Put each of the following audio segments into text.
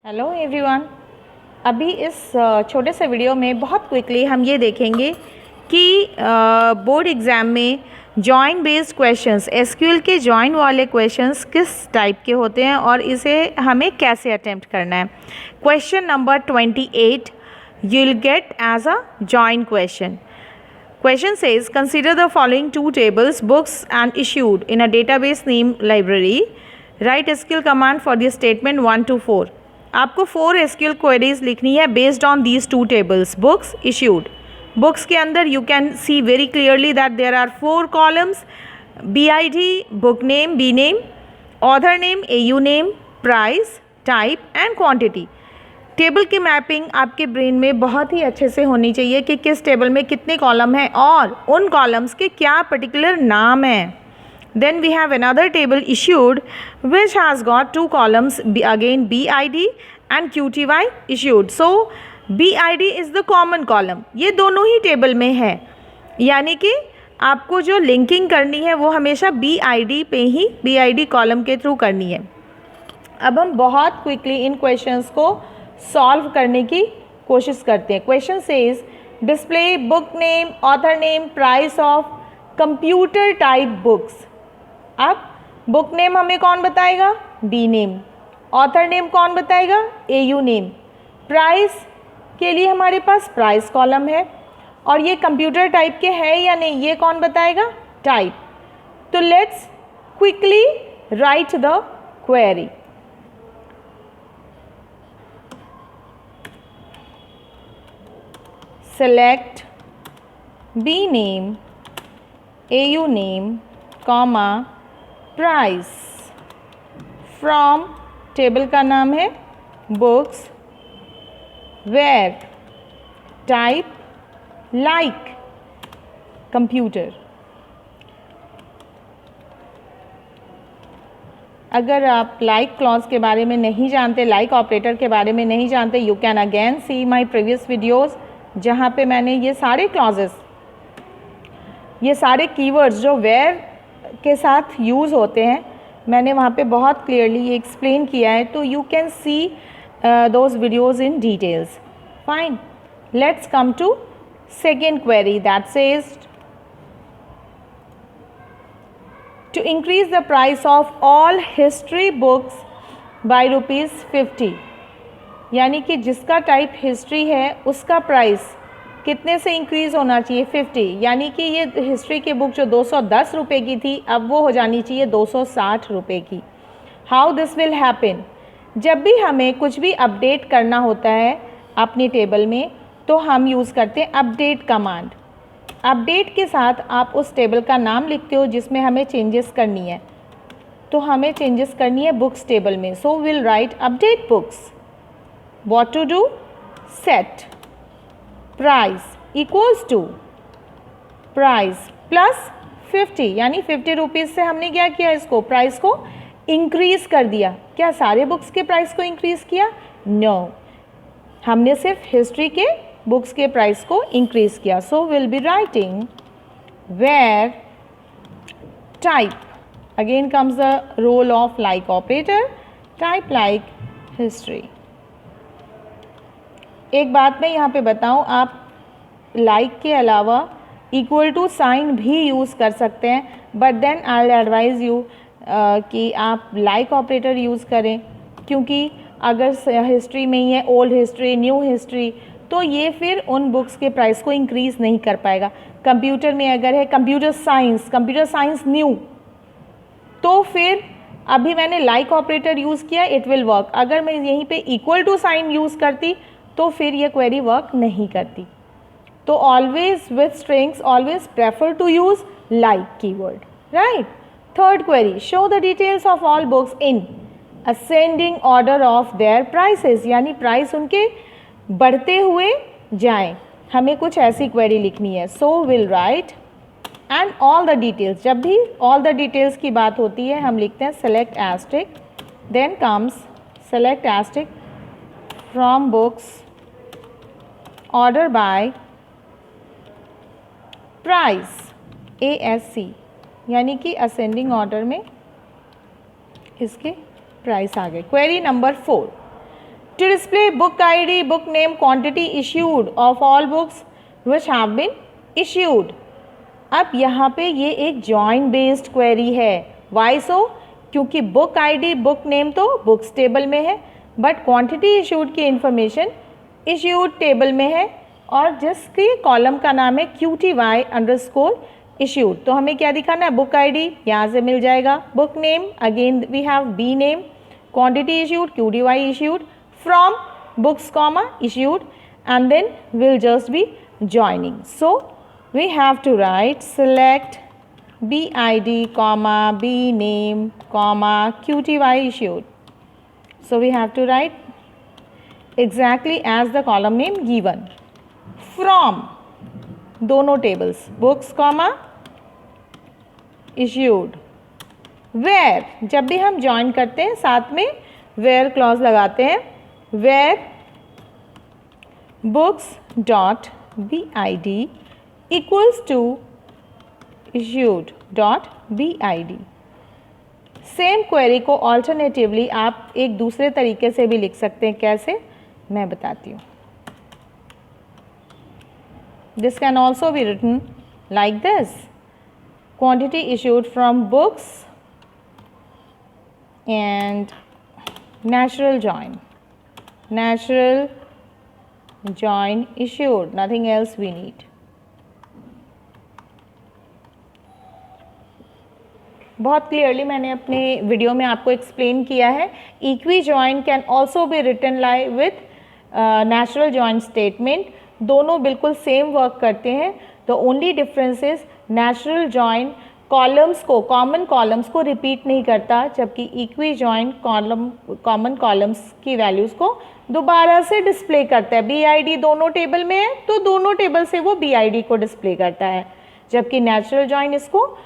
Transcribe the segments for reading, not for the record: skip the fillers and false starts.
Hello everyone. अभी इस छोटे से वीडियो में बहुत क्विकली हम ये देखेंगे कि बोर्ड एग्ज़ाम में जॉइन बेस्ड क्वेश्चंस, एसक्यूएल के जॉइन वाले क्वेश्चंस किस टाइप के होते हैं और इसे हमें कैसे अटेम्प्ट करना है। Question number 28 you will get as a join question. Question says, consider the following two tables, books and issued in a database name library. Write SQL command for the statement 1 to 4. आपको 4 SQL queries लिखनी है based on these two tables, books, issued. Books के अंदर you can see very clearly that there are 4 columns, BID, book name, B name, author name, AU name, price, type and quantity. Table की mapping आपके brain में बहुत ही अच्छे से होनी चाहिए कि किस टेबल में कितने कॉलम हैं और उन कॉलम्स के क्या पर्टिकुलर नाम हैं. Then we have another table issued which has got 2 columns, again BID and QTY इश्यूड. So BID is the common column. ये दोनों ही टेबल में है, यानी कि आपको जो लिंकिंग करनी है वो हमेशा BID पे ही, BID कॉलम के थ्रू करनी है. अब हम बहुत क्विकली इन क्वेश्चंस को सॉल्व करने की कोशिश करते हैं. Question says display book name, author name, price of computer type books. अब बुक नेम हमें कौन बताएगा? B name. ऑथर नेम कौन बताएगा? AU name. प्राइस के लिए हमारे पास प्राइस कॉलम है और ये कंप्यूटर टाइप के है या नहीं ये कौन बताएगा? टाइप. तो let's quickly right the query. Select B name, AU name, comma, price from table का नाम है books, where type like computer. अगर आप लाइक क्लॉज के बारे में नहीं जानते, लाइक ऑपरेटर के बारे में नहीं जानते, you can again see my previous videos जहाँ पे मैंने ये सारे क्लॉजेस, ये सारे कीवर्ड्स जो वेयर के साथ यूज़ होते हैं, मैंने वहाँ पे बहुत क्लियरली ये एक्सप्लेन किया है. तो you can see those videos in details. Fine, let's come to second query that says to increase the price of all history books by ₹50. यानी कि जिसका टाइप हिस्ट्री है उसका प्राइस कितने से इंक्रीज़ होना चाहिए? 50. यानी कि ये हिस्ट्री की बुक जो 210 रुपये की थी अब वो हो जानी चाहिए 260 रुपये की. How this will happen? जब भी हमें कुछ भी अपडेट करना होता है अपनी टेबल में तो हम यूज़ करते हैं अपडेट कमांड. अपडेट के साथ आप उस टेबल का नाम लिखते हो जिसमें हमें चेंजेस करनी है. तो हमें चेंजेस करनी है बुक्स टेबल में. So will write update books. What to do? Set price equals to price plus 50. यानी 50 रुपीज़ से हमने क्या किया? इसको प्राइस को इंक्रीज़ कर दिया. क्या सारे बुक्स के प्राइस को इंक्रीज़ किया? नो, हमने सिर्फ हिस्ट्री के बुक्स के प्राइस को इंक्रीज़ किया. So will be writing where type, again comes the role of like operator, type like history. एक बात मैं यहाँ पे बताऊँ, आप लाइक के अलावा इक्वल टू साइन भी यूज़ कर सकते हैं, but then I will advise you कि आप लाइक ऑपरेटर यूज़ करें, क्योंकि अगर हिस्ट्री में ही है ओल्ड हिस्ट्री, न्यू हिस्ट्री, तो ये फिर उन बुक्स के प्राइस को इंक्रीज़ नहीं कर पाएगा. कंप्यूटर में अगर है कंप्यूटर साइंस न्यू, तो फिर अभी मैंने लाइक ऑपरेटर यूज़ किया, इट विल वर्क. अगर मैं यहीं पे इक्वल टू साइन यूज़ करती तो फिर ये क्वेरी वर्क नहीं करती. तो always with strings always prefer to use like keyword, right. Third query, show the details of all books in ascending order of their prices. यानी प्राइस उनके बढ़ते हुए जाएं. हमें कुछ ऐसी क्वेरी लिखनी है. So will write and all the details. जब भी ऑल द डिटेल्स की बात होती है हम लिखते हैं select asterisk, then comes select asterisk from books order by price ASC, यानी कि असेंडिंग ऑर्डर में इसके प्राइस आ गए. Query number 4, To display book ID, book name, quantity issued of all books which have been issued. अब यहाँ पे ये एक जॉइन बेस्ड क्वेरी है. वाई सो? क्योंकि बुक आईडी बुक नेम तो बुक्स टेबल में है, बट क्वांटिटी इशूड की इंफॉर्मेशन इश्यूड टेबल में है और जिसके कॉलम का नाम है QTY_issued. तो हमें क्या दिखाना है? बुक आईडी यहाँ से मिल जाएगा. Book name again we have B name, quantity issued QTY issued from books issued, and then we'll just be joining. So we have to write select BID, B name, QTY issued. So we have to write exactly as the column name given. From दोनों tables, books, issued. Where, जब भी हम join करते हैं साथ में where clause लगाते हैं. Where books dot BID equals to issued dot BID. Same query को ऑल्टरनेटिवली आप एक दूसरे तरीके से भी लिख सकते हैं. कैसे? मैं बताती हूँ. This can also be written like this. Quantity issued from books and natural join issued, nothing else we need. बहुत क्लियरली मैंने अपने वीडियो में आपको एक्सप्लेन किया है. Equi join can also be written like with natural join statement. दोनों बिल्कुल same work करते हैं. The only difference is natural join columns को, कॉमन कॉलम्स को रिपीट नहीं करता, जबकि इक्वी जॉइन कॉमन कॉलम्स की वैल्यूज़ को दोबारा से डिस्प्ले करता है. BID दोनों टेबल में है तो दोनों टेबल से वो BID को डिस्प्ले करता है, जबकि नेचुरल जॉइन इसको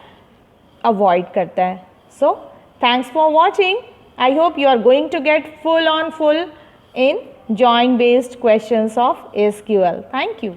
अवॉइड करता है. So thanks for watching. I hope you are going to get full in join based questions of SQL. Thank you.